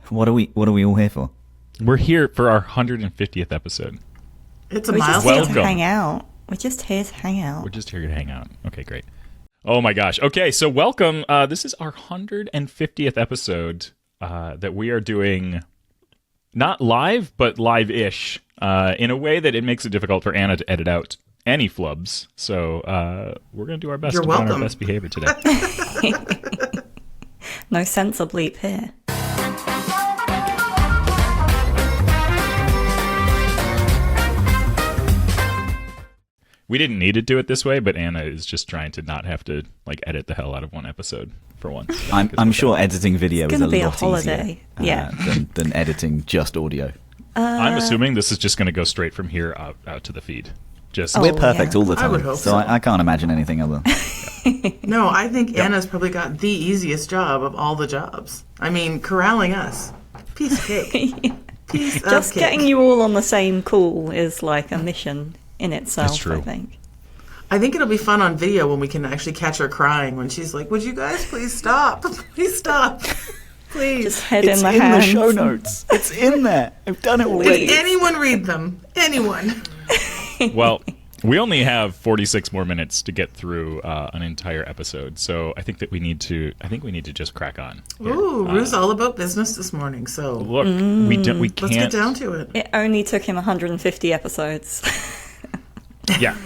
What are we all here for? We're here for our 150th episode. It's a We're just milestone. here to hang out. We're just here to hang out. We're just here to hang out. Okay, great. Oh my gosh. Okay, so welcome. This is our 150th episode that we are doing not live, but live-ish in a way that it makes it difficult for Anna to edit out any flubs. So we're going to do our best You're to be on our welcome. best behavior today. No censor bleep here. We didn't need to do it this way, but Anna is just trying to not have to edit the hell out of one episode for once. I'm sure editing video It's is a gonna be a lot holiday. easier Yeah. than editing just audio. I'm assuming this is just going to go straight from here out to the feed. Just We're perfect yeah. all the time, I would hope so. I can't imagine anything other. No, I think Anna's probably got the easiest job of all the jobs. I mean, corralling us. Piece of cake. Piece Just of cake. getting you all on the same call is like a mission in itself, That's true. I think. I think it'll be fun on video when we can actually catch her crying when she's like, "Would you guys please stop? Please stop. Please." Just head It's in the in hands. the show notes. It's in there. I've done it already. Did anyone read them? Anyone? Well, we only have 46 more minutes to get through an entire episode, so I think we need to just crack on. here. Ooh, Roo's all about business this morning, so Look, we can't. let's get down to it. It only took him 150 episodes. Yeah.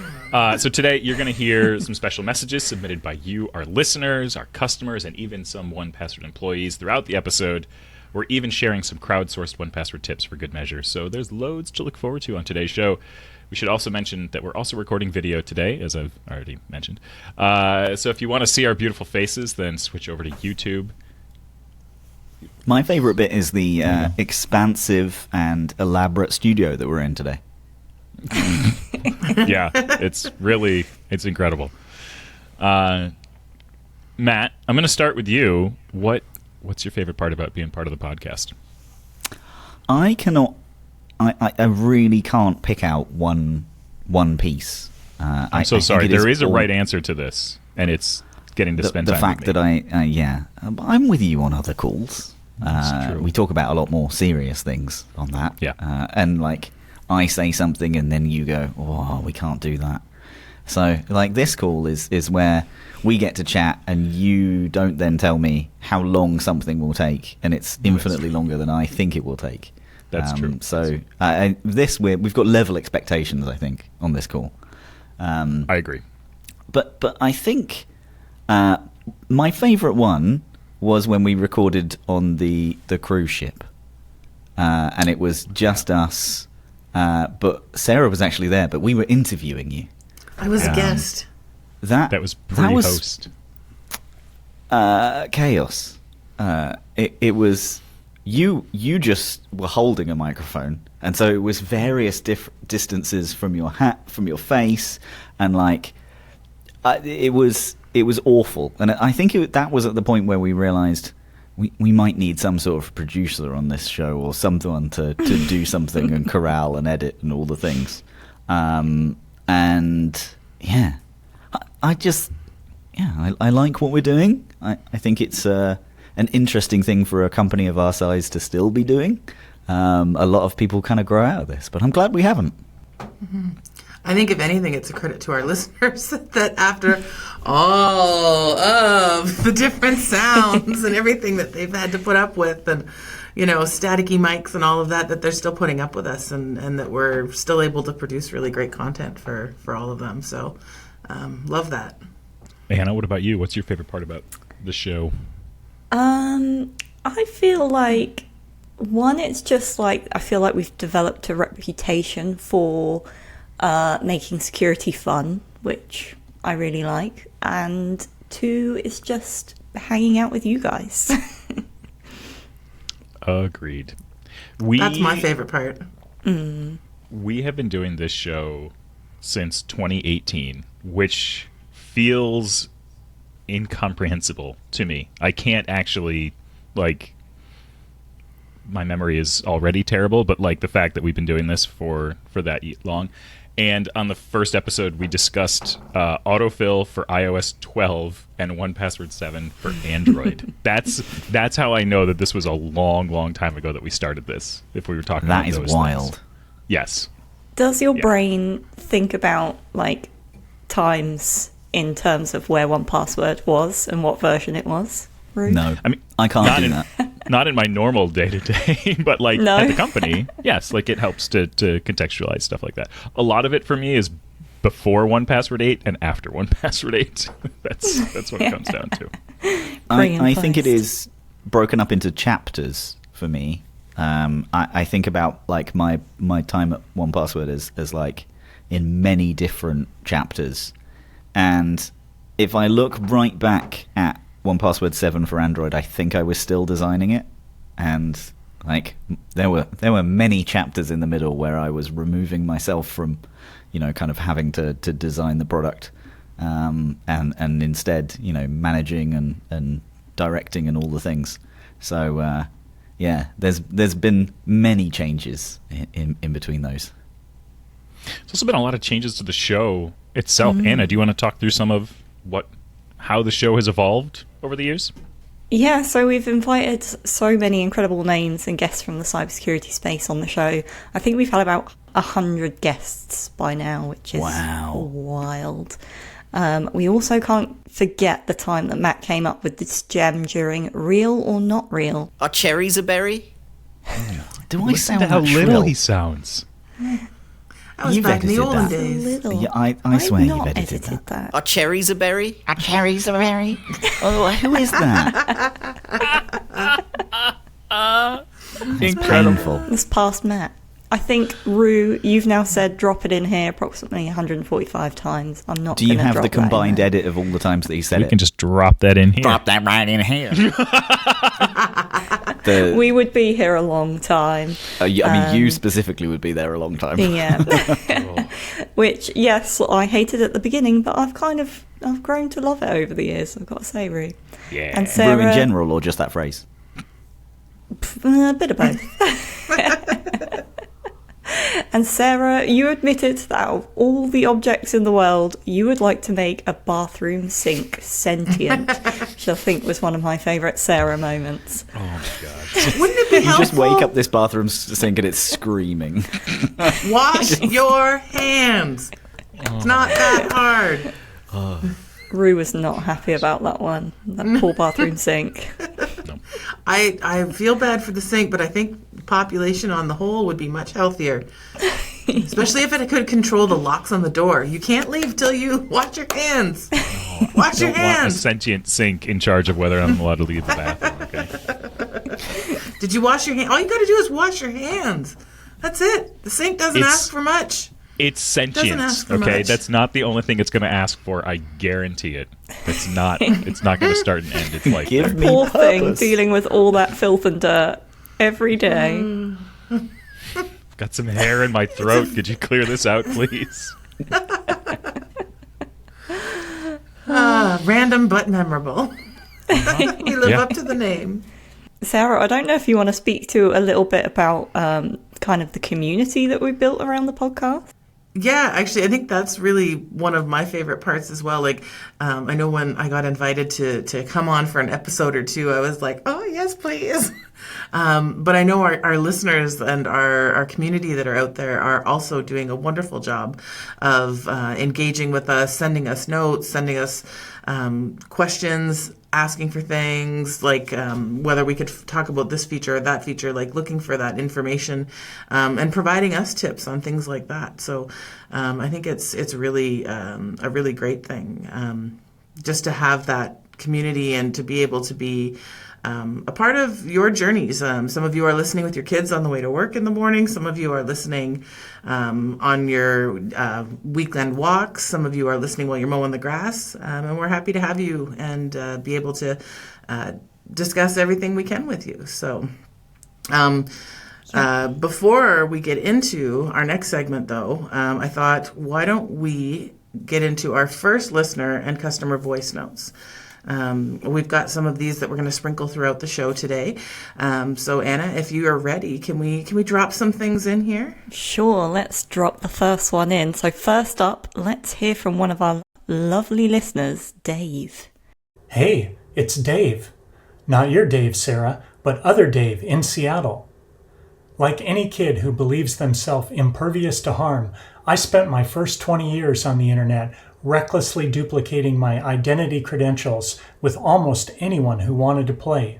So today you're going to hear some special messages submitted by you, our listeners, our customers, and even some 1Password employees throughout the episode. We're even sharing some crowdsourced 1Password tips for good measure. So there's loads to look forward to on today's show. We should also mention that we're also recording video today, as I've already mentioned. So if you want to see our beautiful faces, then switch over to YouTube. My favorite bit is the expansive and elaborate studio that we're in today. Yeah, it's incredible. Matt, I'm going to start with you. What's your favorite part about being part of the podcast? I really can't pick out one piece. I'm so sorry. There is a right answer to this, and it's getting to spend the time fact with me. that I'm with you on other calls. That's true. We talk about a lot more serious things on that. Yeah. And I say something and then you go, "Oh, we can't do that." So this call is where we get to chat and you don't then tell me how long something will take, and it's infinitely longer than I think it will take. That's true. So we've got level expectations, I think, on this call. I agree. But I think my favourite one was when we recorded on the cruise ship, and it was just us. But Sarah was actually there, but we were interviewing you. I was a guest. That was pre-host. Chaos. It was you just were holding a microphone, and so it was various distances from your hat, from your face, and it was awful. And I think that was at the point where we realized we might need some sort of producer on this show, or someone to do something and corral and edit and all the things. And yeah, I like what we're doing. I think it's an interesting thing for a company of our size to still be doing. A lot of people kind of grow out of this, but I'm glad we haven't. Mm-hmm. I think, if anything, it's a credit to our listeners that after all of the different sounds and everything that they've had to put up with, and staticky mics and all of that they're still putting up with us, and that we're still able to produce really great content for all of them. So love that. Hannah, what about you? What's your favorite part about the show? I feel like, one, it's just I feel like we've developed a reputation for making security fun, which I really like. And two, it's just hanging out with you guys. Agreed. That's my favorite part. We have been doing this show since 2018, which feels incomprehensible to me. I can't actually, my memory is already terrible, but the fact that we've been doing this for that long. And on the first episode, we discussed autofill for iOS 12 and 1Password 7 for Android. That's how I know that this was a long, long time ago that we started this. If we were talking That about is those wild. things. Yes. Does your brain think about like times in terms of where 1Password was and what version it was? Roo? No, I mean, I can't do that. Not in my normal day-to-day, but like No. at the company, yes, like it helps to contextualize stuff like that. A lot of it for me is before 1Password 8 and after 1Password 8. That's what it comes down to. I think it is broken up into chapters for me. I think about like my time at 1Password as like in many different chapters, and if I look right back at 1Password 7 for Android, I think I was still designing it, and like there were many chapters in the middle where I was removing myself from, kind of having to design the product, and instead, managing and directing and all the things. So yeah, there's been many changes in between those. There's also been a lot of changes to the show itself. Anna, do you want to talk through some of how the show has evolved over the years? Yeah, so we've invited so many incredible names and guests from the cybersecurity space on the show. I think we've had about 100 guests by now, which is wild. We also can't forget the time that Matt came up with this gem during Real or Not Real. Are cherries a berry? Do I Listen sound to how that little shrill? he sounds. That was You've back in the edited olden that. days. Little. Yeah, I I've swear not you've edited that. Are cherries a berry? Are cherries a berry? Oh, who is that? It's painful. It's past Matt. I think, Roo, you've now said drop it in here approximately 145 times. I'm not Do you gonna have drop the that in combined there. edit of all the times that he said We it? can just drop that in here. Drop that right in here. We would be here a long time. I mean, you specifically would be there a long time. Yeah. Which, yes, I hated at the beginning, but I've grown to love it over the years, I've got to say, Roo. Yeah. And Roo Sarah, in general, or just that phrase? a bit of both. And Sarah, you admitted that out of all the objects in the world, you would like to make a bathroom sink sentient, which I think was one of my favourite Sarah moments. Oh my god. Wouldn't it be You helpful? just wake up this bathroom sink and it's screaming. Wash your hands. It's not that hard. Roo was not happy about that one, that poor bathroom sink. I feel bad for the sink, but I think population on the whole would be much healthier. Especially if it could control the locks on the door. You can't leave till you wash your hands. Wash your Don't want a hands. sentient sink in charge of whether I'm allowed to leave the bathroom. Okay. Did you wash your hands? All you got to do is wash your hands. That's it. The sink doesn't It's- ask for much. It's sentient. ask for Okay, much. that's not the only thing it's going to ask for. I guarantee it. It's not. It's not going to start and end its life. Give there. me Poor thing purpose. dealing with all that filth and dirt every day. Got some hair in my throat. Could you clear this out, please? Random but memorable. We live Yeah. up to the name. Sarah, I don't know if you want to speak to a little bit about kind of the community that we built around the podcast. Yeah, actually, I think that's really one of my favorite parts as well. Like, I know when I got invited to come on for an episode or two, I was like, oh, yes, please. But I know our listeners and our community that are out there are also doing a wonderful job of engaging with us, sending us notes, sending us questions, asking for things like whether we could talk about this feature or that feature, like looking for that information and providing us tips on things like that. So I think it's really a really great thing just to have that community and to be able to be a part of your journeys. Some of you are listening with your kids on the way to work in the morning. Some of you are listening on your weekend walks. Some of you are listening while you're mowing the grass. And we're happy to have you and be able to discuss everything we can with you. So before we get into our next segment, though, I thought, why don't we get into our first listener and customer voice notes? We've got some of these that we're going to sprinkle throughout the show today. So Anna, if you are ready, can we drop some things in here? Sure, let's drop the first one in. So first up, let's hear from one of our lovely listeners, Dave. Hey, it's Dave. Not your Dave, Sarah, but other Dave in Seattle. Like any kid who believes themselves impervious to harm, I spent my first 20 years on the internet recklessly duplicating my identity credentials with almost anyone who wanted to play.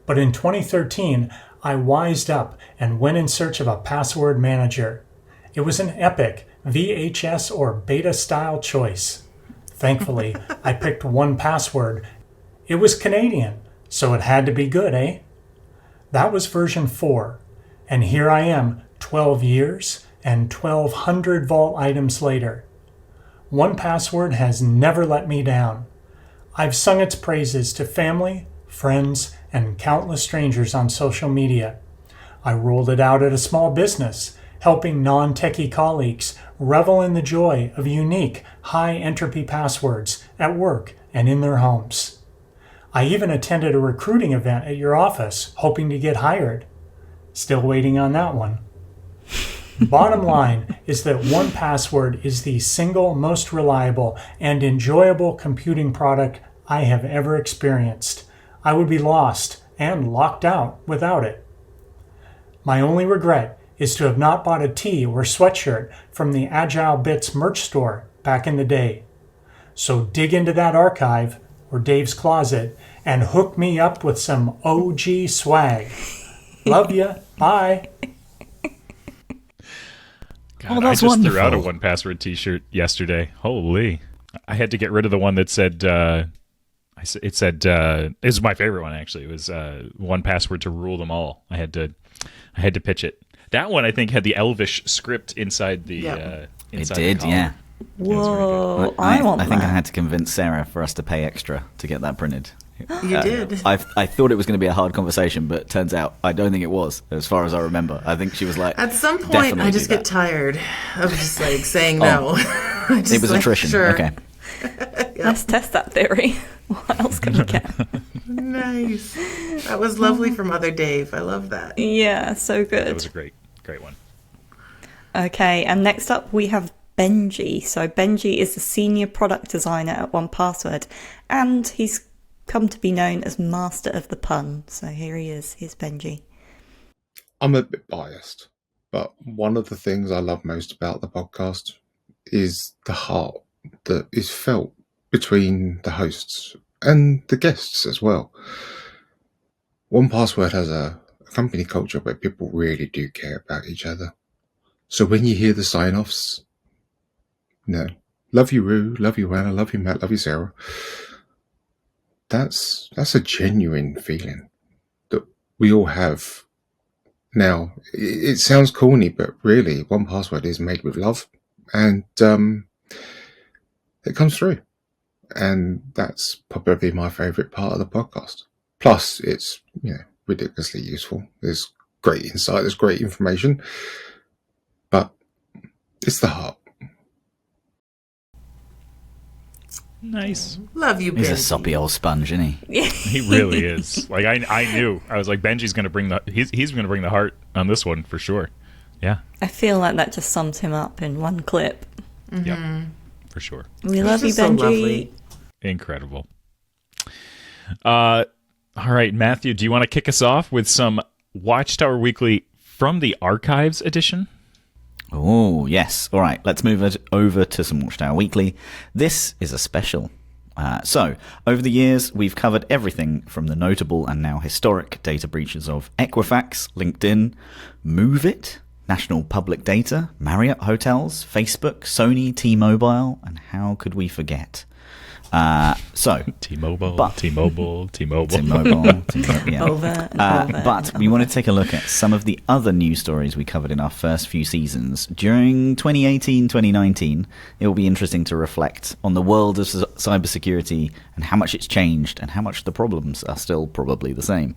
But in 2013, I wised up and went in search of a password manager. It was an epic VHS or beta style choice. Thankfully, I picked 1Password. It was Canadian, so it had to be good, eh? That was version 4, and here I am 12 years and 1,200 vault items later. 1Password has never let me down. I've sung its praises to family, friends, and countless strangers on social media. I rolled it out at a small business, helping non-techie colleagues revel in the joy of unique, high-entropy passwords at work and in their homes. I even attended a recruiting event at your office, hoping to get hired. Still waiting on that one. Bottom line is that 1Password is the single most reliable and enjoyable computing product I have ever experienced. I would be lost and locked out without it. My only regret is to have not bought a tee or sweatshirt from the Agile Bits merch store back in the day. So dig into that archive or Dave's closet and hook me up with some OG swag. Love ya. Bye. God, that's I just threw out a wonderful. 1Password t-shirt yesterday. Holy. I had to get rid of the one that said, it was my favorite one actually. It was 1Password to rule them all. I had to pitch it. That one I think had the Elvish script inside the Yep. inside It did, the collar. yeah. Whoa, I want I think I that. had to convince Sarah for us to pay extra to get that printed. You did. I thought it was going to be a hard conversation, but it turns out I don't think it was, as far as I remember. I think she was like, At some point, "Definitely I just do get that." tired of just like saying no. I just It was like, attrition. Sure. Okay. Let's test that theory. What else can we get? Nice. That was lovely from Other Dave. I love that. Yeah, so That good. was a great one. Okay, and next up we have Benji. So Benji is the senior product designer at 1Password, and he's come to be known as Master of the Pun. So here he is. Here's Benji. I'm a bit biased, but one of the things I love most about the podcast is the heart that is felt between the hosts and the guests as well. 1Password has a company culture where people really do care about each other. So when you hear the sign-offs, love you Roo, love you Anna, love you Matt, love you Sarah, that's a genuine feeling that we all have. Now, it sounds corny, but really, 1Password is made with love, and it comes through. And that's probably my favourite part of the podcast. Plus, it's ridiculously useful. There's great insight, there's great information, but it's the heart. Nice. Love you, He's a Benji. soppy old sponge, isn't he? He really is. Like I knew. I was like, Benji's going to bring he's going to bring the heart on this one for sure. Yeah. I feel like that just sums him up in one clip. Yep. For sure. We love you, just so Benji. lovely. Incredible. All right, Matthew, do you want to kick us off with some Watchtower Weekly from the Archives edition? Oh, yes. All right, let's move it over to some Watchtower Weekly. This is a special. So, over the years, we've covered everything from the notable and now historic data breaches of Equifax, LinkedIn, MoveIt, National Public Data, Marriott Hotels, Facebook, Sony, T-Mobile, and how could we forget? T-Mobile, But- T-Mobile. T-Mobile, yeah. Over and over But and we want to over. take a look at some of the other news stories we covered in our first few seasons. During 2018-2019, it will be interesting to reflect on the world of cybersecurity and how much it's changed and how much the problems are still probably the same.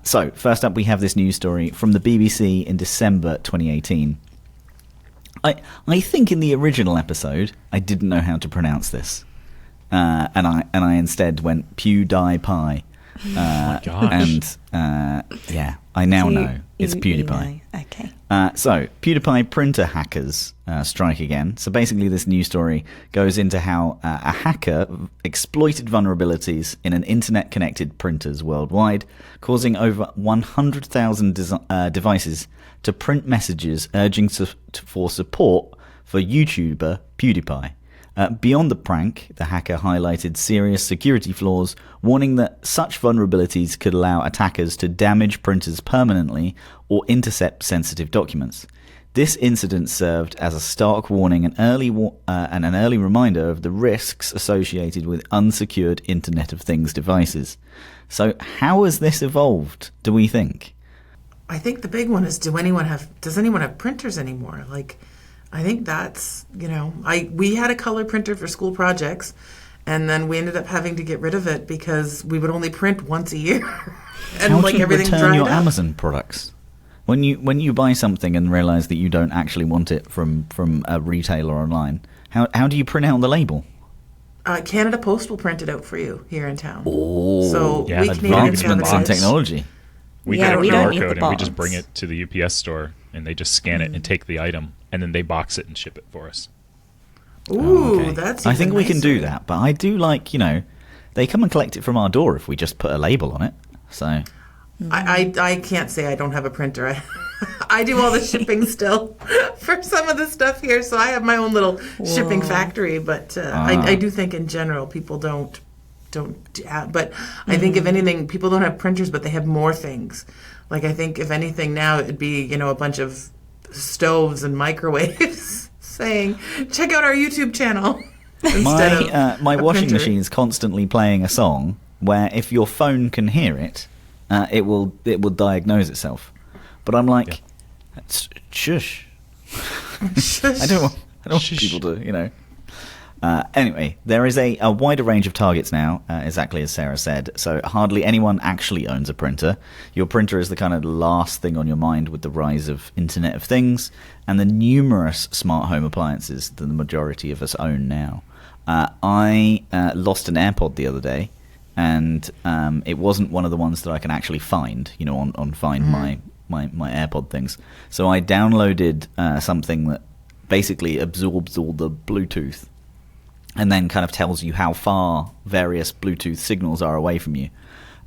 So, first up, we have this news story from the BBC in December 2018. I think in the original episode, I didn't know how to pronounce this. and I instead went PewDiePie. Gosh. And I now know it's PewDiePie. You know. Okay. So, PewDiePie printer hackers strike again. So basically this news story goes into how a hacker exploited vulnerabilities in an internet-connected printers worldwide, causing over 100,000 devices to print messages urging for support for YouTuber PewDiePie. Beyond the prank, the hacker highlighted serious security flaws, warning that such vulnerabilities could allow attackers to damage printers permanently or intercept sensitive documents. This incident served as a stark warning and an early reminder of the risks associated with unsecured Internet of Things devices. So, how has this evolved, do we think? I think the big one is, does anyone have printers anymore? Like, I think that's, we had a color printer for school projects, and then we ended up having to get rid of it because we would only print once a year. And how like do you everything return dried your up. Amazon products? When you buy something and realize that you don't actually want it from a retailer online, how do you print out the label? Canada Post will print it out for you here in town. Oh, So yeah, we that's Canadians have advancements it. in technology. We Yeah, get a we don't QR need the code and we just box. bring it to the UPS store and they just scan it and take the item and then they box it and ship it for us. Ooh, Okay. that's I think even we can do nicer. that, but I do like, they come and collect it from our door if we just put a label on it. So, I can't say I don't have a printer. I do all the shipping still for some of the stuff here, so I have my own little shipping factory. But I do think in general people don't. But I think if anything, people don't have printers, but they have more things. Like I think if anything now, it'd be a bunch of stoves and microwaves saying, "Check out our YouTube channel." Instead of my a washing printer. machine's constantly playing a song where if your phone can hear it, it will diagnose itself. But I'm like, shush. I don't want people to, Anyway, there is a wider range of targets now, exactly as Sarah said. So hardly anyone actually owns a printer. Your printer is the kind of last thing on your mind with the rise of Internet of Things and the numerous smart home appliances that the majority of us own now. I lost an AirPod the other day, and it wasn't one of the ones that I can actually find, on Find My AirPod things. So I downloaded something that basically absorbs all the Bluetooth and then kind of tells you how far various Bluetooth signals are away from you.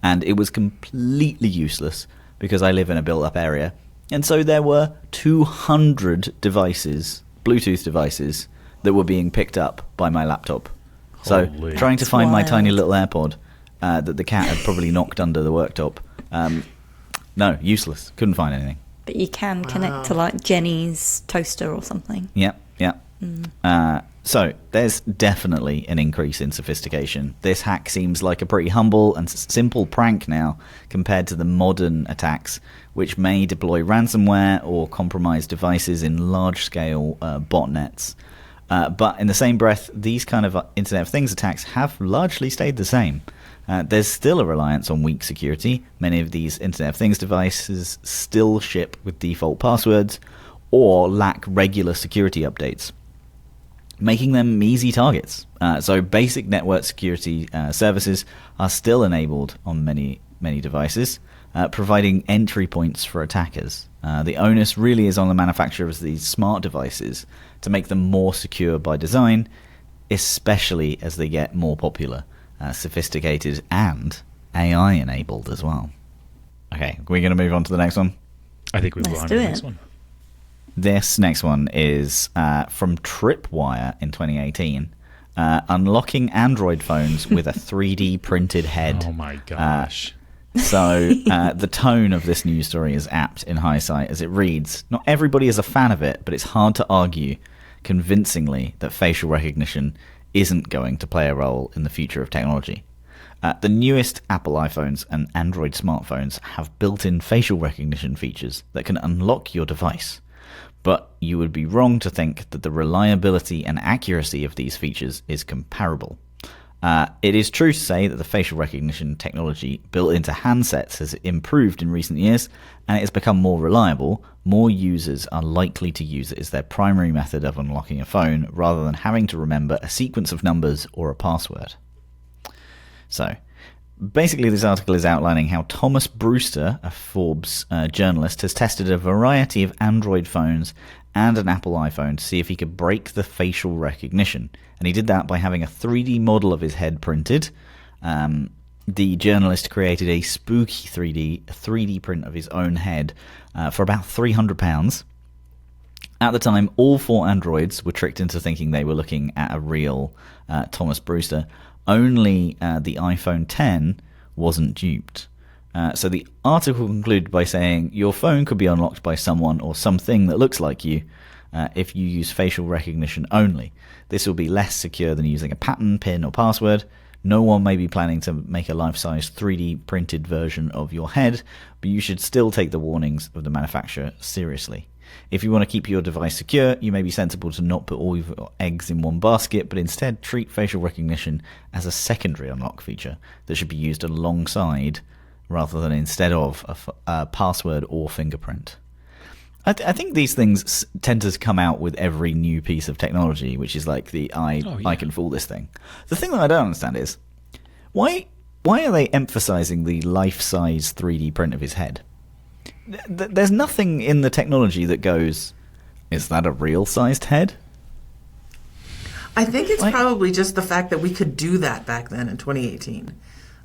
And it was completely useless because I live in a built-up area. And so there were 200 devices, Bluetooth devices, that were being picked up by my laptop. So Holy. trying to That's find my wild. tiny little AirPod that the cat had probably knocked under the worktop. No, useless. Couldn't find anything. But you can connect to like Jenny's toaster or something. Yep. So there's definitely an increase in sophistication. This hack seems like a pretty humble and simple prank now compared to the modern attacks, which may deploy ransomware or compromise devices in large-scale botnets. But in the same breath, these kind of Internet of Things attacks have largely stayed the same. There's still a reliance on weak security. Many of these Internet of Things devices still ship with default passwords or lack regular security updates, making them easy targets. So basic network security services are still enabled on many devices, providing entry points for attackers. The onus really is on the manufacturers of these smart devices to make them more secure by design, especially as they get more popular, sophisticated, and AI enabled as well. Okay, are we going to move on to the next one? I think we move Let's on do to the it. next one. This next one is from Tripwire in 2018. Unlocking Android phones with a 3D printed head. Oh my gosh. So the tone of this news story is apt in hindsight as it reads, not everybody is a fan of it, but it's hard to argue convincingly that facial recognition isn't going to play a role in the future of technology. The newest Apple iPhones and Android smartphones have built-in facial recognition features that can unlock your device. But you would be wrong to think that the reliability and accuracy of these features is comparable. It is true to say that the facial recognition technology built into handsets has improved in recent years, and it has become more reliable. More users are likely to use it as their primary method of unlocking a phone, rather than having to remember a sequence of numbers or a password. So, basically this article is outlining how Thomas Brewster, a Forbes journalist, has tested a variety of Android phones and an Apple iPhone to see if he could break the facial recognition. And he did that by having a 3D model of his head printed. The journalist created a spooky 3D print of his own head for about £300. At the time, all 4 androids were tricked into thinking they were looking at a real Thomas Brewster. Only the iPhone X wasn't duped. So the article concluded by saying, your phone could be unlocked by someone or something that looks like you if you use facial recognition only. This will be less secure than using a pattern, PIN, or password. No one may be planning to make a life-size 3D printed version of your head, but you should still take the warnings of the manufacturer seriously. If you want to keep your device secure, you may be sensible to not put all your eggs in one basket, but instead treat facial recognition as a secondary unlock feature that should be used alongside rather than instead of a password or fingerprint. I think these things tend to come out with every new piece of technology, which is like the I can fool this thing. The thing that I don't understand is, why are they emphasizing the life-size 3D print of his head? There's nothing in the technology that goes, is that a real-sized head? I think it's probably just the fact that we could do that back then in 2018.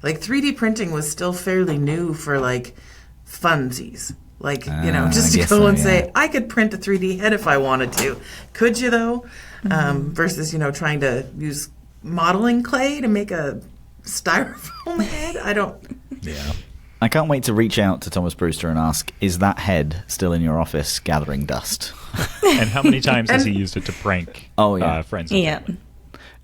Like 3D printing was still fairly new for like funsies. Like, just to go and say, I could print a 3D head if I wanted to. Could you, though? Versus, trying to use modeling clay to make a styrofoam head? I don't... Yeah. I can't wait to reach out to Thomas Brewster and ask, is that head still in your office gathering dust? And how many times has he used it to prank friends? Yeah.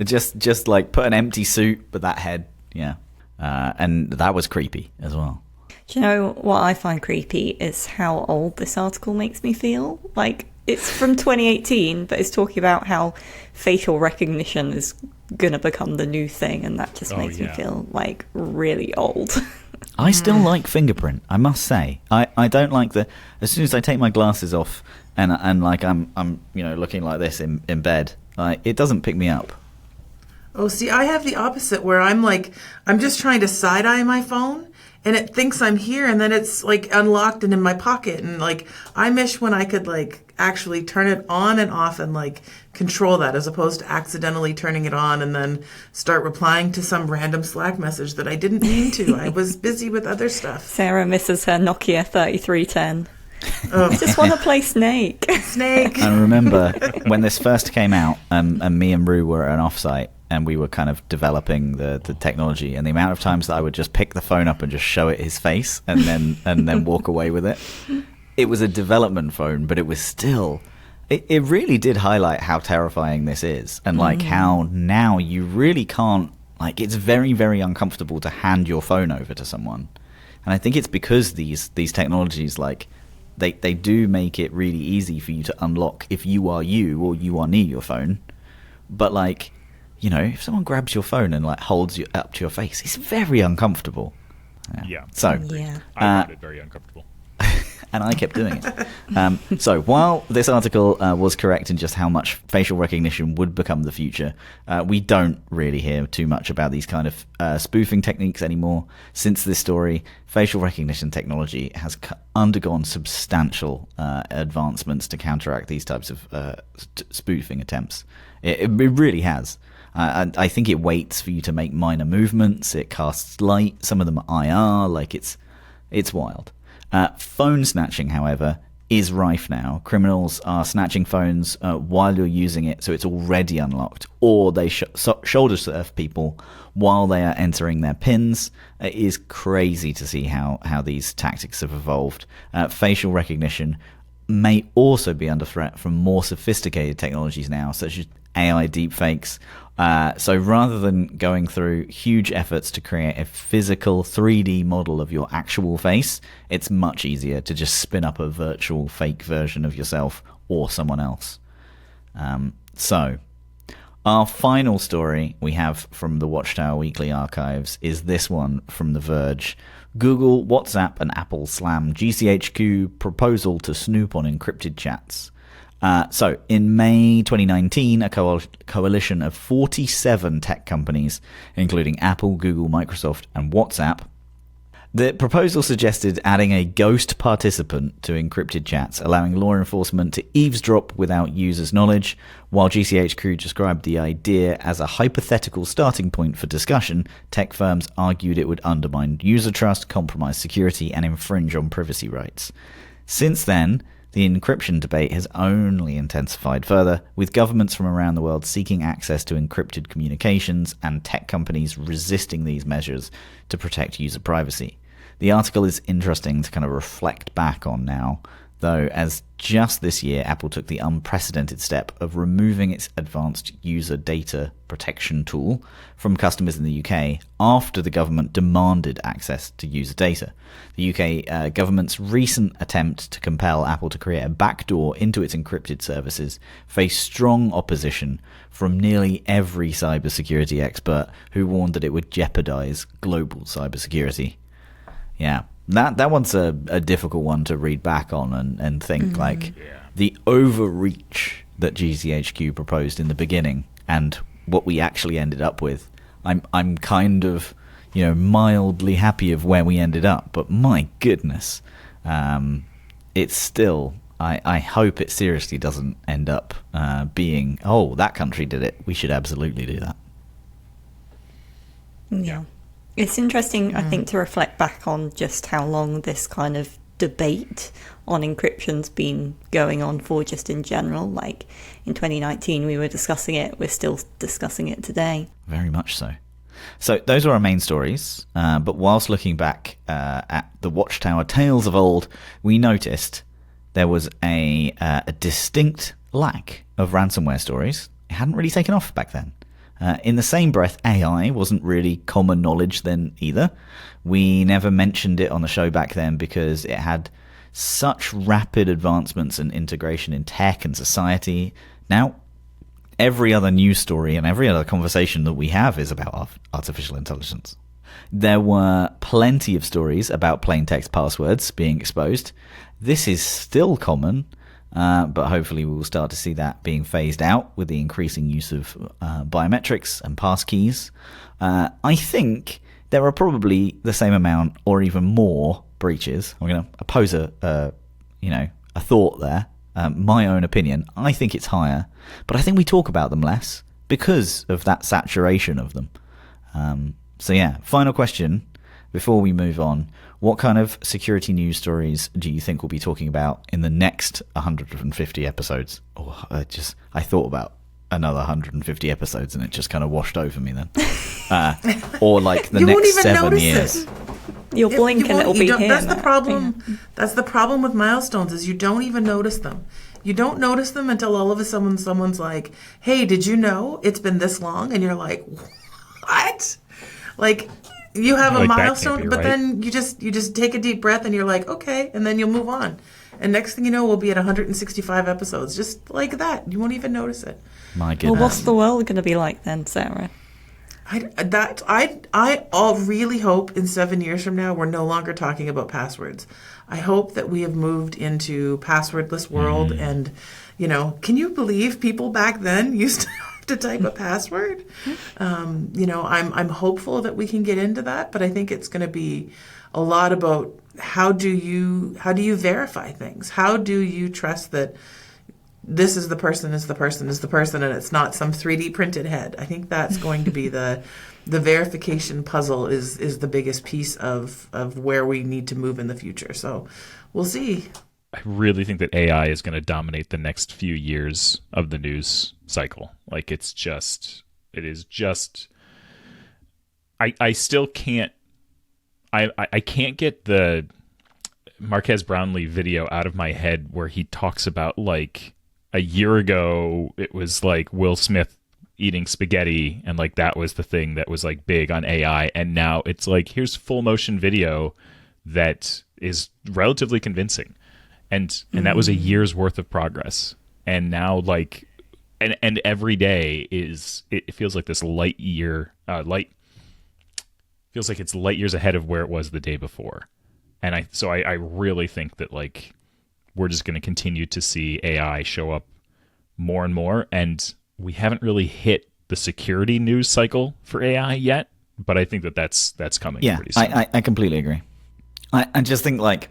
Just like put an empty suit, but that head, yeah. And that was creepy as well. Do you know what I find creepy is how old this article makes me feel? Like, it's from 2018, but it's talking about how facial recognition is going to become the new thing, and that just makes me feel, like, really old. I still like fingerprint, I must say. I don't like as soon as I take my glasses off and like I'm looking like this in bed, it doesn't pick me up. Oh, see, I have the opposite where I'm just trying to side-eye my phone, and it thinks I'm here, and then it's like unlocked and in my pocket, and like I wish when I could like actually turn it on and off and like control that, as opposed to accidentally turning it on and then start replying to some random Slack message that I didn't mean to. I was busy with other stuff. Sarah misses her Nokia 3310. I just want to play Snake. Snake. I remember when this first came out, and me and Roo were at an offsite, and we were kind of developing the technology, and the amount of times that I would just pick the phone up and just show it his face and then walk away with it. It was a development phone, but it was still... It really did highlight how terrifying this is, and like how now you really can't... Like, it's very, very uncomfortable to hand your phone over to someone. And I think it's because these technologies, like, they do make it really easy for you to unlock if you are you or you are near your phone. But like... if someone grabs your phone and like holds you up to your face, it's very uncomfortable. Yeah. So I found it very uncomfortable. And I kept doing it. So while this article was correct in just how much facial recognition would become the future, we don't really hear too much about these kind of spoofing techniques anymore. Since this story, facial recognition technology has undergone substantial advancements to counteract these types of spoofing attempts. It really has. I think it waits for you to make minor movements. It casts light. Some of them are IR. Like, it's wild. Phone snatching, however, is rife now. Criminals are snatching phones while you're using it, so it's already unlocked, or they shoulder surf people while they are entering their PINs. It is crazy to see how these tactics have evolved. Facial recognition may also be under threat from more sophisticated technologies now, such as AI deepfakes. So rather than going through huge efforts to create a physical 3D model of your actual face, it's much easier to just spin up a virtual fake version of yourself or someone else. So Our final story we have from the Watchtower Weekly Archives is this one from The Verge. Google, WhatsApp, and Apple slam GCHQ proposal to snoop on encrypted chats. So, in May 2019, a coalition of 47 tech companies, including Apple, Google, Microsoft, and WhatsApp, the proposal suggested adding a ghost participant to encrypted chats, allowing law enforcement to eavesdrop without users' knowledge. While GCHQ described the idea as a hypothetical starting point for discussion, tech firms argued it would undermine user trust, compromise security, and infringe on privacy rights. Since then, the encryption debate has only intensified further, with governments from around the world seeking access to encrypted communications and tech companies resisting these measures to protect user privacy. The article is interesting to kind of reflect back on now, though, as just this year Apple took the unprecedented step of removing its advanced user data protection tool from customers in the UK after the government demanded access to user data. The UK government's recent attempt to compel Apple to create a backdoor into its encrypted services faced strong opposition from nearly every cybersecurity expert who warned that it would jeopardize global cybersecurity. Yeah, that one's a difficult one to read back on and think, the overreach that GCHQ proposed in the beginning and what we actually ended up with. I'm kind of, mildly happy of where we ended up, but my goodness, it's still, I hope it seriously doesn't end up being, oh, that country did it, we should absolutely do that. Yeah. It's interesting, I think, to reflect back on just how long this kind of debate on encryption's been going on for, just in general. Like, in 2019 we were discussing it, we're still discussing it today. Very much so. So those are our main stories, but whilst looking back at the Watchtower tales of old, we noticed there was a distinct lack of ransomware stories. It hadn't really taken off back then. In the same breath, AI wasn't really common knowledge then either. We never mentioned it on the show back then because it had such rapid advancements and integration in tech and society. Now, every other news story and every other conversation that we have is about artificial intelligence. There were plenty of stories about plain text passwords being exposed. This is still common, but hopefully we will start to see that being phased out with the increasing use of biometrics and passkeys. I think there are probably the same amount or even more breaches. I'm going to pose a thought there. My own opinion. I think it's higher, but I think we talk about them less because of that saturation of them. So yeah, final question before we move on. What kind of security news stories do you think we'll be talking about in the next 150 episodes? Oh, I thought about another 150 episodes and it just kind of washed over me then. Or like the next 7 years. You'll blink and it'll be here. That's the problem. Yeah. That's the problem with milestones is you don't even notice them. You don't notice them until all of a sudden someone's like, "Hey, did you know it's been this long?" And you're like, "What?" Like you have a milestone, but then you just take a deep breath and you're like, "Okay," and then you'll move on. And next thing you know, we'll be at 165 episodes, just like that. You won't even notice it. My goodness. Well, what's the world going to be like then, Sarah? I all really hope in 7 years from now we're no longer talking about passwords. I hope that we have moved into passwordless world, and can you believe people back then used to have to type a password? I'm hopeful that we can get into that, but I think it's going to be a lot about how do you verify things? How do you trust that this is the person, and it's not some 3D printed head? I think that's going to be the verification puzzle is the biggest piece of where we need to move in the future. So we'll see. I really think that AI is going to dominate the next few years of the news cycle. Like it is just, I still can't, I can't get the Marquez Brownlee video out of my head where he talks about like, a year ago, it was like Will Smith eating spaghetti, and like that was the thing that was like big on AI. And now it's like, here's full motion video that is relatively convincing, and that was a year's worth of progress. And now like and every day it feels like this feels like it's light years ahead of where it was the day before. And I really think that like we're just going to continue to see AI show up more and more, and we haven't really hit the security news cycle for AI yet, but I think that's coming pretty soon. I completely agree. I just think like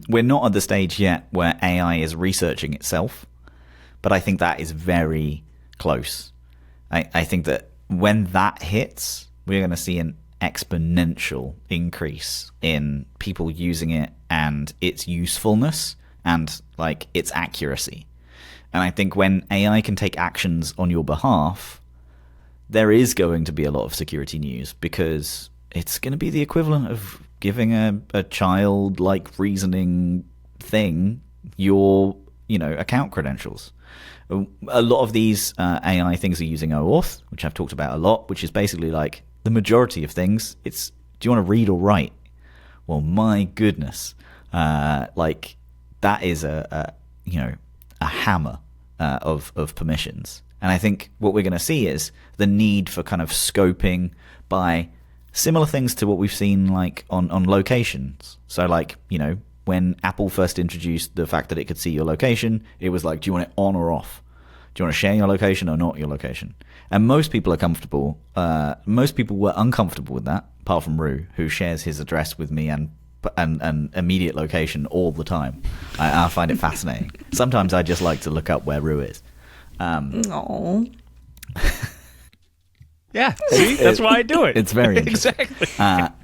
we're not at the stage yet where AI is researching itself, but I think that is very close. I think that when that hits, we're going to see an exponential increase in people using it and its usefulness and like its accuracy. And I think when AI can take actions on your behalf, there is going to be a lot of security news, because it's going to be the equivalent of giving a child-like reasoning thing your, account credentials. A lot of these AI things are using OAuth, which I've talked about a lot, which is basically like the majority of things. It's, do you want to read or write? Well, my goodness, like that is a hammer of permissions. And I think what we're going to see is the need for kind of scoping by similar things to what we've seen like on locations. So like, when Apple first introduced the fact that it could see your location, it was like, do you want it on or off? Do you want to share your location or not your location? And most people are comfortable. Most people were uncomfortable with that, apart from Roo, who shares his address with me and immediate location all the time. I find it fascinating. Sometimes I just like to look up where Roo is. No. Yeah, see, that's why I do it. It's very interesting. Exactly.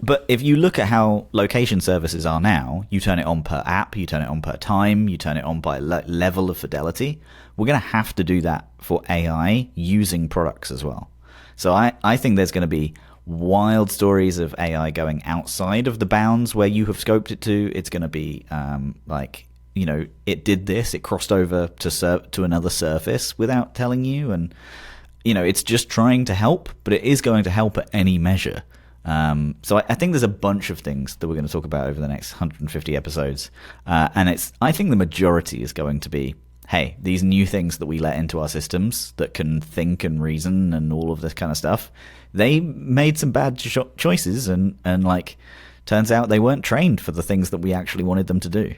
But if you look at how location services are now, you turn it on per app, you turn it on per time, you turn it on by level of fidelity. We're going to have to do that for AI using products as well. So I think there's going to be wild stories of AI going outside of the bounds where you have scoped it to. It's going to be it did this, it crossed over to another surface without telling you, and it's just trying to help, but it is going to help at any measure. So I think there's a bunch of things that we're going to talk about over the next 150 episodes. And I think the majority is going to be, hey, these new things that we let into our systems that can think and reason and all of this kind of stuff, they made some bad choices and like, turns out they weren't trained for the things that we actually wanted them to do.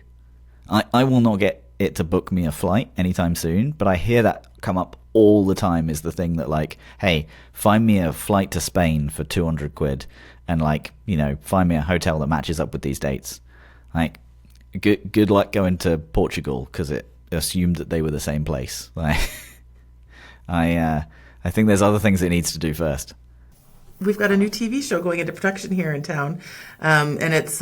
I will not get it to book me a flight anytime soon, but I hear that come up all the time is the thing that like, hey, find me a flight to Spain for 200 quid and like, find me a hotel that matches up with these dates. Like, good luck going to Portugal, because it assumed that they were the same place. Like, I think there's other things it needs to do first. We've got a new TV show going into production here in town, and it's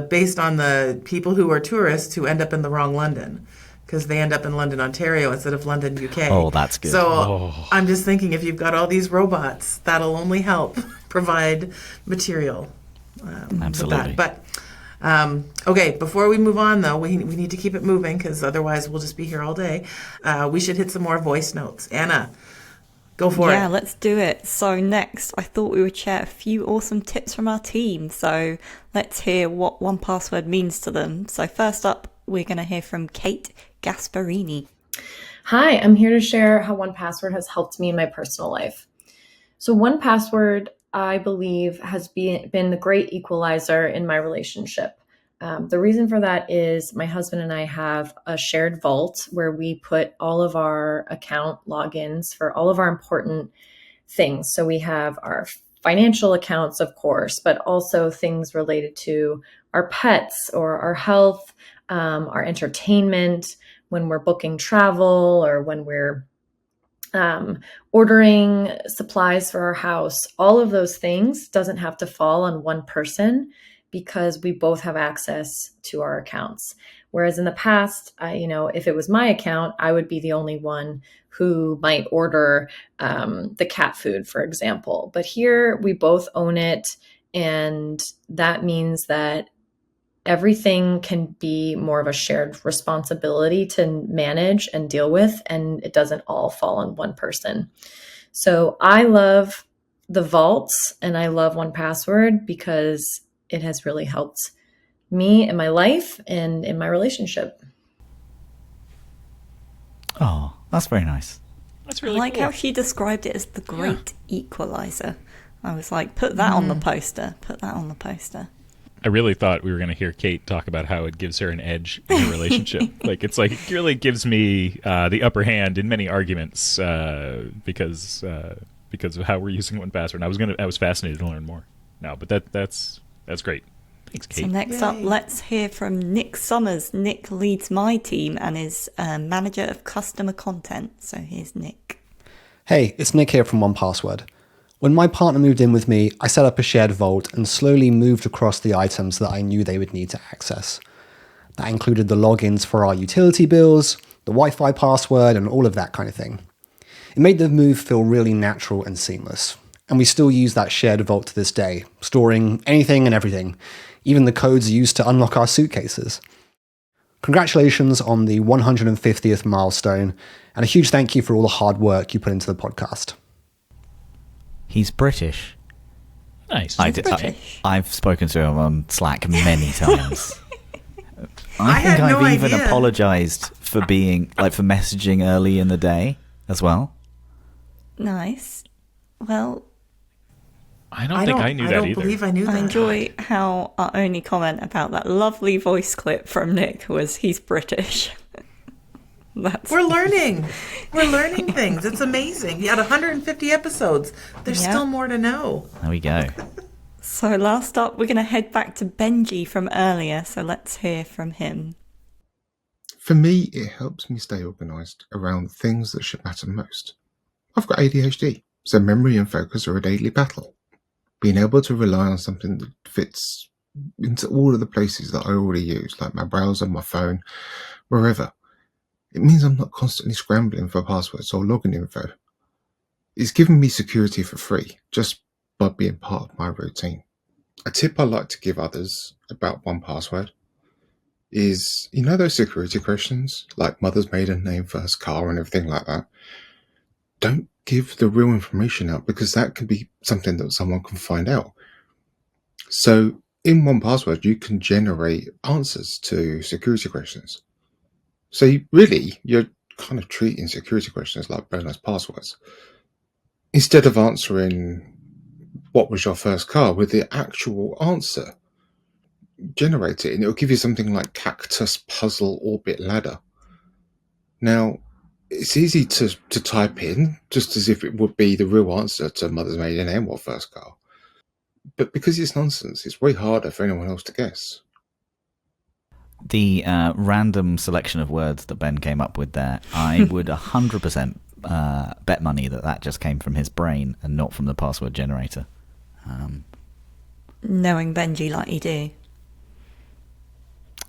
based on the people who are tourists who end up in the wrong London, because they end up in London, Ontario instead of London, UK. Oh, that's good. So I'm just thinking, if you've got all these robots, that'll only help provide material. Absolutely. But okay, before we move on, though, we need to keep it moving, because otherwise we'll just be here all day. We should hit some more voice notes. Anna, go for it. Yeah, let's do it. So next, I thought we would share a few awesome tips from our team. So let's hear what 1Password means to them. So first up, we're going to hear from Kate Gasparini. Hi, I'm here to share how 1Password has helped me in my personal life. So 1Password, I believe, has been the great equalizer in my relationship. The reason for that is my husband and I have a shared vault where we put all of our account logins for all of our important things. So we have our financial accounts, of course, but also things related to our pets or our health, our entertainment, when we're booking travel or when we're ordering supplies for our house. All of those things doesn't have to fall on one person, because we both have access to our accounts. Whereas in the past, if it was my account, I would be the only one who might order the cat food, for example. But here we both own it, and that means that everything can be more of a shared responsibility to manage and deal with, and it doesn't all fall on one person. So I love the vaults and I love 1Password because it has really helped me in my life and in my relationship. Oh, that's very nice. That's I really like cool. how she described it as the great equalizer. I was like, put that on the poster. Put that on the poster. I really thought we were going to hear Kate talk about how it gives her an edge in a relationship. It's like it really gives me the upper hand in many arguments because of how we're using 1Password. I was fascinated to learn more. No, but that's great. Thanks, Kate. So next up, let's hear from Nick Summers. Nick leads my team and is manager of customer content. So here's Nick. Hey, it's Nick here from 1Password. When my partner moved in with me, I set up a shared vault and slowly moved across the items that I knew they would need to access. That included the logins for our utility bills, the Wi-Fi password, and all of that kind of thing. It made the move feel really natural and seamless. And we still use that shared vault to this day, storing anything and everything, even the codes used to unlock our suitcases. Congratulations on the 150th milestone, and a huge thank you for all the hard work you put into the podcast. He's British. Nice. I've spoken to him on Slack many times. I had think no I've even idea. apologized for being for messaging early in the day as well. Nice. Well, I don't think I knew that either. I don't believe I knew that. I enjoy how our only comment about that lovely voice clip from Nick was he's British. We're learning. We're learning things. It's amazing. You had 150 episodes. There's still more to know. There we go. So last up, we're going to head back to Benji from earlier. So let's hear from him. For me, it helps me stay organised around things that should matter most. I've got ADHD, so memory and focus are a daily battle. Being able to rely on something that fits into all of the places that I already use, like my browser, my phone, wherever. It means I'm not constantly scrambling for passwords or login info. It's given me security for free, just by being part of my routine. A tip I like to give others about 1Password is, you know those security questions, like mother's maiden name, first car, and everything like that? Don't give the real information out, because that could be something that someone can find out. So in 1Password, you can generate answers to security questions. So you're kind of treating security questions like bonus passwords. Instead of answering what was your first car with the actual answer, generate it and it'll give you something like cactus, puzzle, orbit, ladder. Now, it's easy to type in, just as if it would be the real answer to mother's maiden name or first car. But because it's nonsense, it's way harder for anyone else to guess. The random selection of words that Ben came up with there, I would 100% bet money that just came from his brain and not from the password generator. Knowing Benji like you do.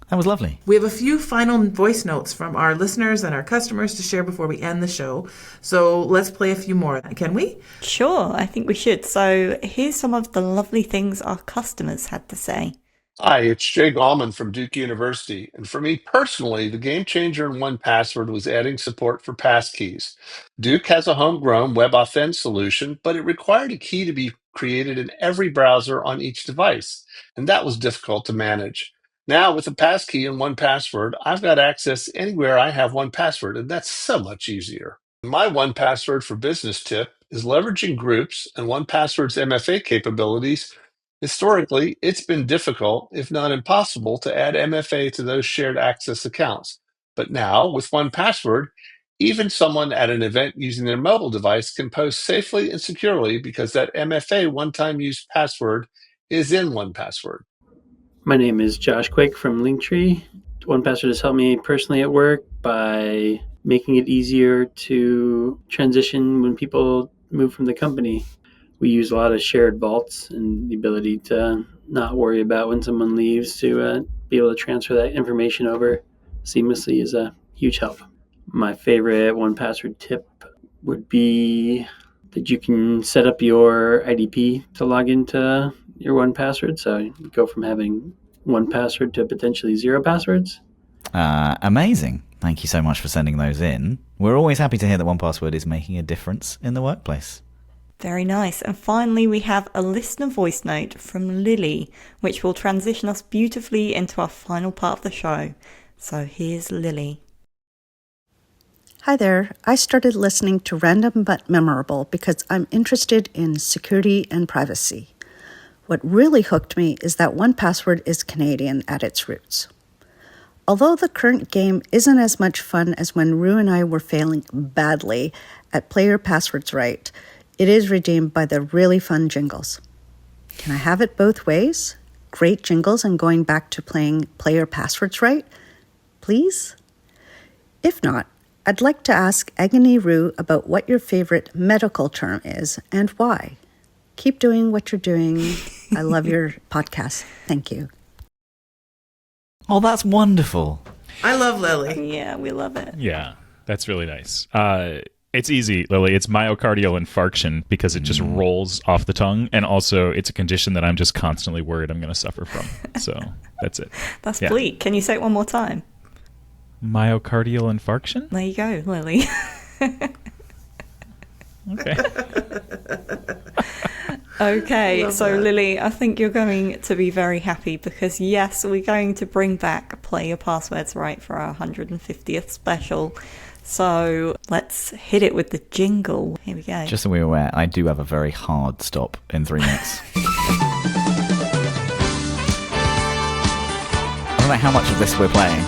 That was lovely. We have a few final voice notes from our listeners and our customers to share before we end the show. So let's play a few more. Can we? Sure, I think we should. So here's some of the lovely things our customers had to say. Hi, it's Jay Gallman from Duke University. And for me personally, the game changer in 1Password was adding support for passkeys. Duke has a homegrown WebAuthn solution, but it required a key to be created in every browser on each device, and that was difficult to manage. Now, with a passkey and 1Password, I've got access anywhere I have 1Password, and that's so much easier. My 1Password for Business tip is leveraging groups and 1Password's MFA capabilities. Historically, it's been difficult, if not impossible, to add MFA to those shared access accounts. But now, with 1Password, even someone at an event using their mobile device can post safely and securely because that MFA one-time use password is in 1Password. My name is Josh Quick from Linktree. 1Password has helped me personally at work by making it easier to transition when people move from the company. We use a lot of shared vaults, and the ability to not worry about when someone leaves, to be able to transfer that information over seamlessly is a huge help. My favorite 1Password tip would be that you can set up your IDP to log into your 1Password. So you go from having 1Password to potentially 0 passwords. Amazing. Thank you so much for sending those in. We're always happy to hear that 1Password is making a difference in the workplace. Very nice. And finally, we have a listener voice note from Lily, which will transition us beautifully into our final part of the show. So here's Lily. Hi there. I started listening to Random But Memorable because I'm interested in security and privacy. What really hooked me is that 1Password is Canadian at its roots. Although the current game isn't as much fun as when Roo and I were failing badly at player passwords right, it is redeemed by the really fun jingles. Can I have it both ways? Great jingles and going back to playing player passwords right? Please? If not, I'd like to ask Agony Roo about what your favorite medical term is and why. Keep doing what you're doing. I love your podcast. Thank you. Oh, that's wonderful. I love Lily. Yeah, we love it. Yeah, that's really nice. It's easy, Lily. It's myocardial infarction because it just rolls off the tongue. And also, it's a condition that I'm just constantly worried I'm going to suffer from. So that's it. That's bleak. Can you say it one more time? Myocardial infarction? There you go, Lily. Okay. Okay, so that. Lily, I think you're going to be very happy because, yes, we're going to bring back Play Your Passwords Right for our 150th special. So let's hit it with the jingle. Here we go. Just so we're aware, I do have a very hard stop in 3 minutes. I don't know how much of this we're playing.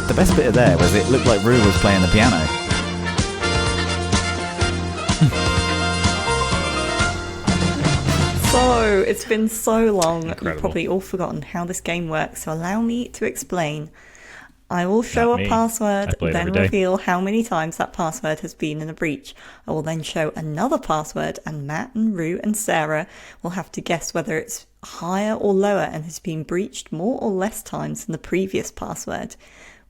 The best bit of there was it looked like Roo was playing the piano. So, it's been so long, Incredible. you've probably all forgotten how this game works, so allow me to explain. I will show Not a me. password, I play it then every day. reveal how many times that password has been in a breach. I will then show another password, and Matt and Roo and Sarah will have to guess whether it's higher or lower and has been breached more or less times than the previous password.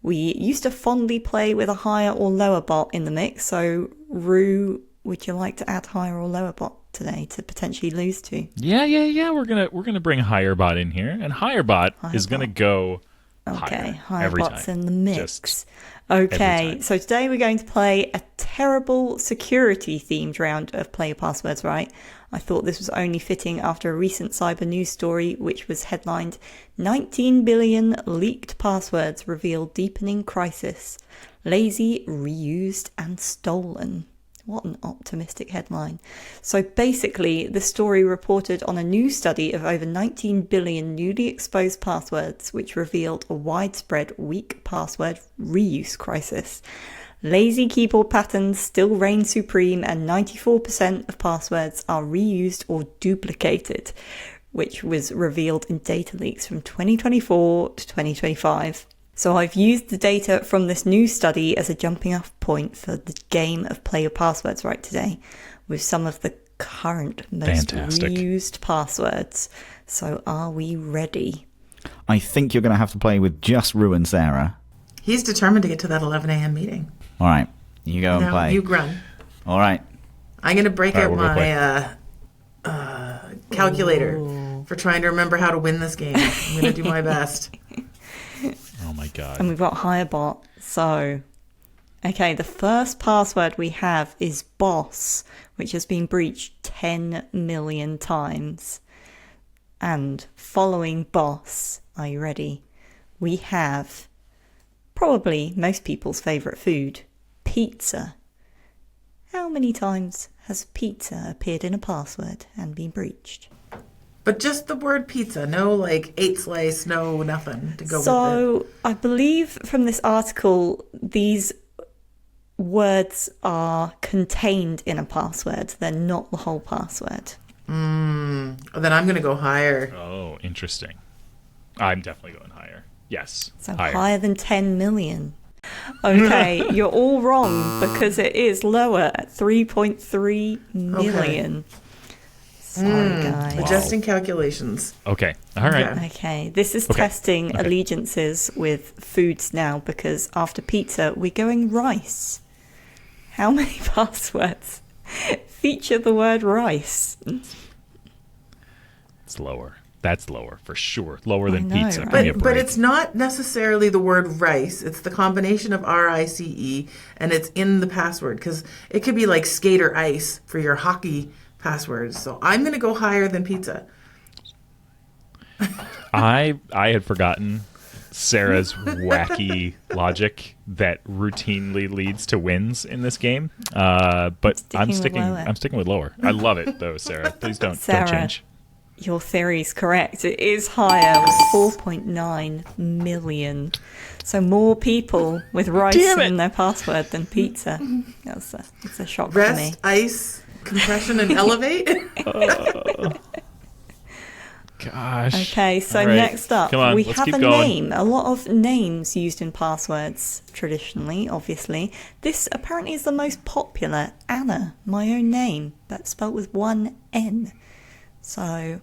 We used to fondly play with a higher or lower bot in the mix, so Roo, would you like to add higher or lower bot today to potentially lose to? Yeah. We're gonna bring Higherbot in here, and Higherbot is gonna go Okay, higher every Higherbot's time. in the mix. Just Okay, time. so today we're going to play a terrible security themed round of Play Your Passwords Right. I thought this was only fitting after a recent cyber news story which was headlined 19 billion leaked passwords reveal deepening crisis. Lazy, reused and stolen. What an optimistic headline. So basically, the story reported on a new study of over 19 billion newly exposed passwords, which revealed a widespread weak password reuse crisis. Lazy keyboard patterns still reign supreme, and 94% of passwords are reused or duplicated, which was revealed in data leaks from 2024 to 2025. So I've used the data from this new study as a jumping off point for the game of Play Your Passwords Right today, with some of the current most Fantastic. reused passwords. So are we ready? I think you're going to have to play with just Roo and Sarah. He's determined to get to that 11 a.m. meeting. All right, you go and Now play. you run. All right. I'm going to break All right, out we'll go my calculator for trying to remember how to win this game. I'm going to do my best. Oh my god. And we've got Higherbot. So, okay, the first password we have is boss, which has been breached 10 million times. And following boss, are you ready? We have probably most people's favourite food, pizza. How many times has pizza appeared in a password and been breached? But just the word pizza, no like 8 slice, no nothing to go with it. So I believe from this article, these words are contained in a password. They're not the whole password. Then I'm going to go higher. Oh, interesting. I'm definitely going higher. Yes. So higher. higher than 10 million. Okay, you're all wrong because it is lower at 3.3 million. Sorry, guys. Adjusting calculations. Okay. All right. Okay, this is Okay. testing Okay. allegiances with foods now because after pizza, we're going rice. How many passwords feature the word rice? It's lower. That's lower for sure. Lower than know, pizza. right? Give me a But break. it's not necessarily the word rice. It's the combination of RICE and it's in the password because it could be like skate or ice for your hockey passwords. So I'm going to go higher than pizza. I had forgotten Sarah's wacky logic that routinely leads to wins in this game. But I'm sticking with lower. I love it though, Sarah. Please don't change. Your theory's correct. It is higher with 4.9 million. So more people with rice in their password than pizza. That's a shock for me. Rest, ice, compression, and elevate. Gosh. Okay, so All right. next up, Come on, we let's have keep a going. name. A lot of names used in passwords traditionally, obviously. This apparently is the most popular. Anna, my own name, but spelt with one N. So,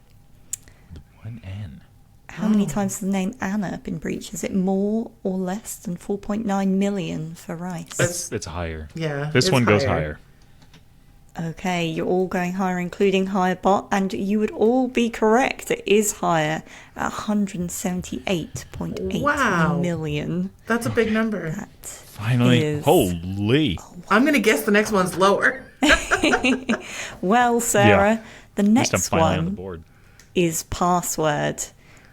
one N. How many times has the name Anna been breached? Is it more or less than 4.9 million for rice? It's higher. Yeah. This it's one goes higher. Okay, you're all going higher, including higher bot, and you would all be correct. It is higher at 178.8 million. That's a big number. Finally. Holy. I'm going to guess the next one's lower. Well, Sarah, the next I'm finally on the one board. is password.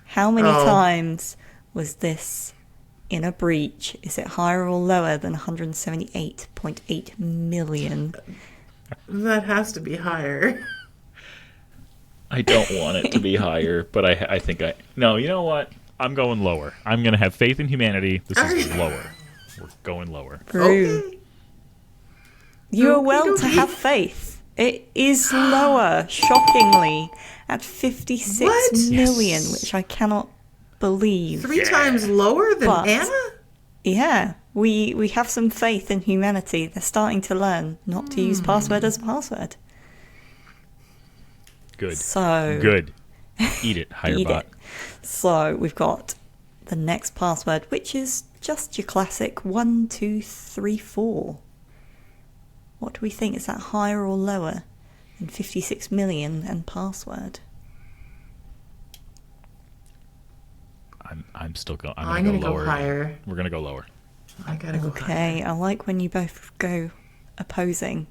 How many times was this in a breach? Is it higher or lower than 178.8 million? That has to be higher. I don't want it to be higher, but I think No, you know what? I'm going lower. I'm going to have faith in humanity. This is lower. We're going lower. Roo. You are well to have faith. It is lower, shockingly, at 56 million, which I cannot believe. 3 times lower than Anna? Yeah, we have some faith in humanity. They're starting to learn not to use password as a password. Good. So good. Eat it, higher bot. So we've got the next password, which is just your classic 1234. What do we think? Is that higher or lower than 56 million and password? I'm still going. I'm going to go lower. higher. We're going to go lower. I gotta go higher. Okay, I like when you both go opposing.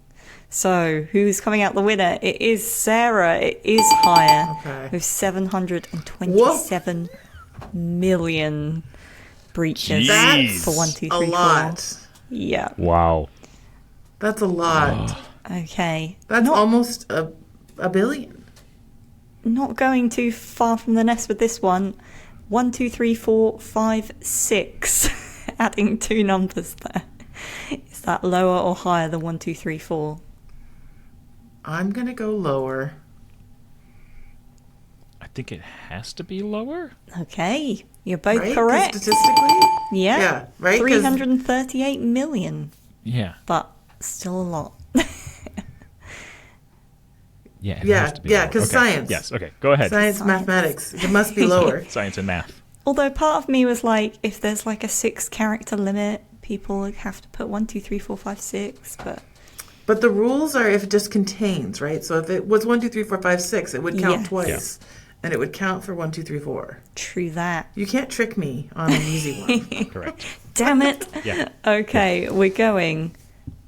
So, who's coming out the winner? It is Sarah. It is higher with 727 million breaches That's for 1, 2, 3, 4. a lot. Yeah. Wow. That's a lot. Okay. That's almost a billion. Not going too far from the nest with this one. 1, 2, 3, 4, 5, 6. Adding 2 numbers there. Is that lower or higher than 1, 2, 3, 4? I'm gonna go lower. I think it has to be lower. Okay, you're both Right? 'Cause correct. Statistically? Yeah. Yeah, right? 'Cause- 338 million. Yeah. But still a lot. Yeah. Because science. Yes. Okay. Go ahead. Science, mathematics. It must be lower. Science and math. Although part of me was like, if there's like a 6-character limit, people would have to put 1, 2, 3, 4, 5, 6. But the rules are if it just contains, right? So if it was 1, 2, 3, 4, 5, 6, it would count twice. And it would count for 1, 2, 3, 4. True that. You can't trick me on an easy one. Correct. Damn it. Yeah. Okay, we're going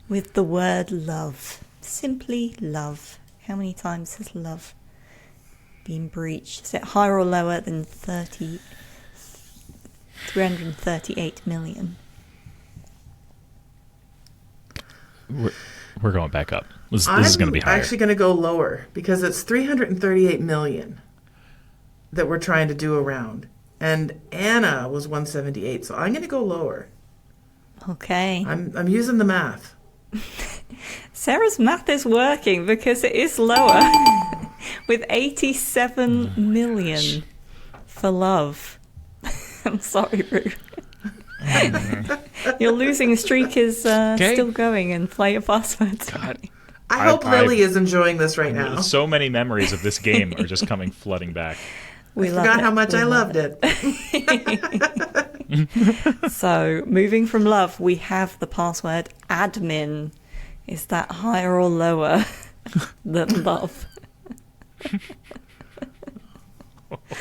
with the word love. Simply love. How many times has love been breached? Is it higher or lower than 338 million? We're going back up. This is going to be higher. I'm actually going to go lower because it's 338 million that we're trying to do around. And Anna was 178, so I'm going to go lower. Okay. I'm using the math. Sarah's math is working because it is lower with 87 million for love. I'm sorry, Roo. Your losing streak is still going and play your passwords. God. I hope Lily is enjoying this right now. So many memories of this game are just coming flooding back. I forgot how much I loved it. So, moving from love, we have the password admin. Is that higher or lower than love?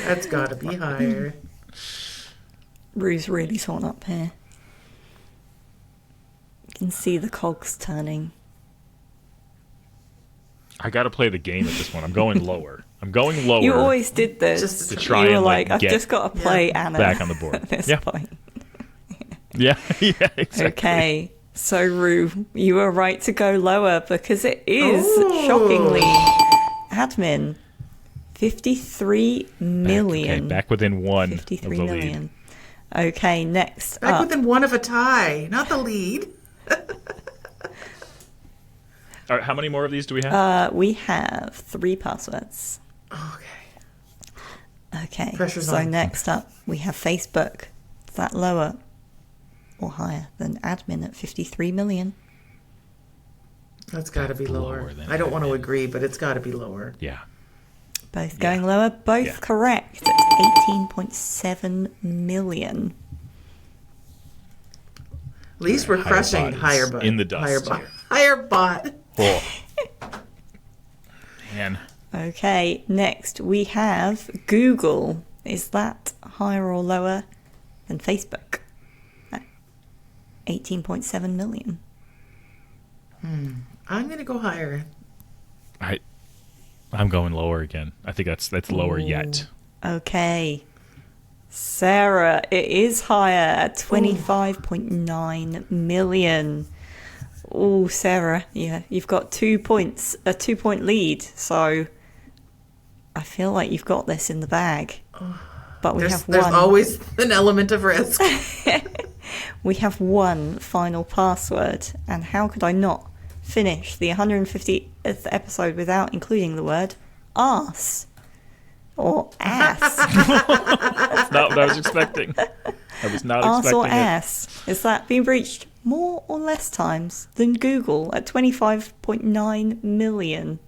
That's got to be higher. Roo's really torn up here. You can see the cogs turning. I got to play the game at this point. I'm going lower. I'm going lower. You always did this. Just to try you were and like, I've get just got to play Anna back on the board. at this Yeah. point. Yeah, exactly. Okay, so Roo, you were right to go lower because it is shockingly admin. 53 million. Back within one 53 of the million. Okay, next Back up. within one of a tie, not the lead. All right, how many more of these do we have? We have 3 passwords. Okay, Pressure's so on. next up we have Facebook. Is that lower or higher than admin at 53 million? That's got to be lower lower. than I don't want to admin. agree, but it's got to be lower. Yeah. Both going lower, both Yeah. correct at 18.7 million. At least we're Higher crushing bot is higher bot. in the dust Higher bot. here. Higher bot. Oh. Man. Okay, next we have Google. Is that higher or lower than Facebook? At 18.7 million. I'm going to go higher. I'm going lower again. I think that's lower yet. Okay. Sarah, it is higher at 25.9 million. Oh, Sarah, yeah, you've got 2 points, a 2-point lead. So I feel like you've got this in the bag. But we have There's one. always an element of risk. We have one final password, and how could I not finish the 150th episode without including the word arse or ass? That's not what I was expecting. I was not Arse expecting or it. ass? Is that being breached more or less times than Google at 25.9 million?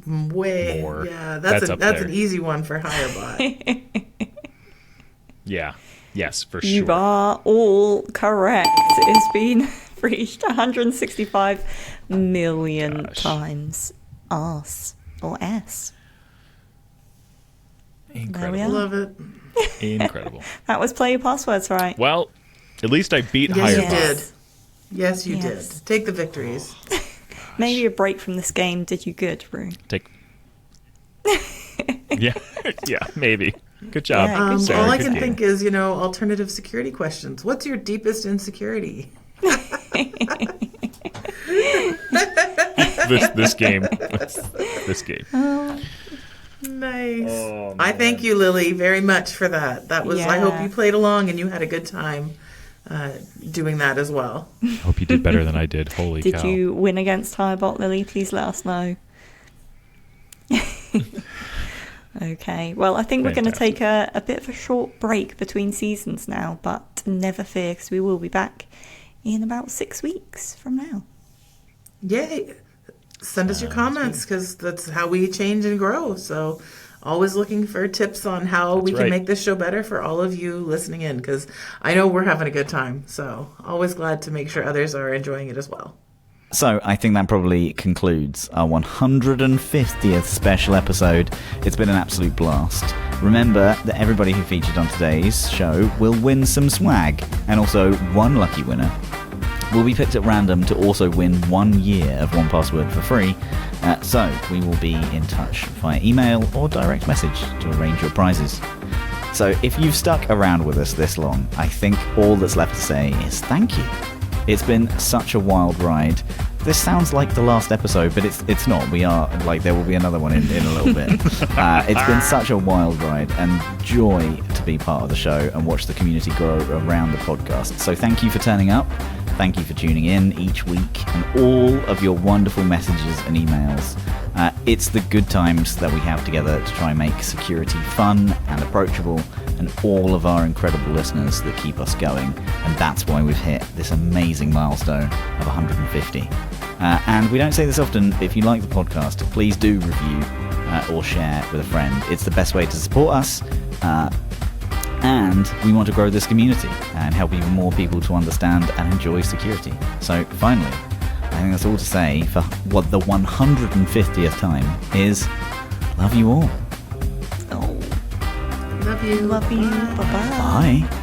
Way. More. Yeah, That's up that's there. an easy one for higher bot. Yeah. Yes, for You sure. are all correct. It's been breached 165 million Gosh. times. Arse or ass. There we Incredible. are. Love it. Incredible. That was play your passwords right. Well, at least I beat Yes, higher you bot. did. Yes, you Yes. did. Take the victories. Maybe a break from this game did you good, Roo. Take. Yeah, yeah, maybe. Good job, Yeah, good Sarah. All I good can game. think is, alternative security questions. What's your deepest insecurity? this game. This game. Nice. Oh, I thank you, Lily, very much for that. That was. I hope Yeah. you played along and you had a good time doing that as well. Hope you did better than I did. Holy Did cow. you win against Hirebot, Lily? Please let us know. Okay, well, I think we're going to take a bit of a short break between seasons now, but never fear, because we will be back in about 6 weeks from now. Yay! Send us your comments because that's how we change and grow. So, always looking for tips on how we can right. make this show better for all of you listening in because I know we're having a good time. So, always glad to make sure others are enjoying it as well. So I think that probably concludes our 150th special episode. It's been an absolute blast. Remember that everybody who featured on today's show will win some swag, and also one lucky winner will be picked at random to also win 1 year of 1Password for free. So we will be in touch via email or direct message to arrange your prizes. So if you've stuck around with us this long, I think all that's left to say is thank you. It's been such a wild ride. This sounds like the last episode, but it's not. We are, there will be another one in a little bit. It's been such a wild ride and joy to be part of the show and watch the community grow around the podcast. So thank you for turning up. Thank you for tuning in each week and all of your wonderful messages and emails. It's the good times that we have together to try and make security fun and approachable, and all of our incredible listeners that keep us going. And that's why we've hit this amazing milestone of 150. And we don't say this often, but if you like the podcast, please do review or share with a friend. It's the best way to support us. And we want to grow this community and help even more people to understand and enjoy security. So finally, I think that's all to say for what the 150th time is love you all. Oh, Love you. love you. Bye-bye. Bye.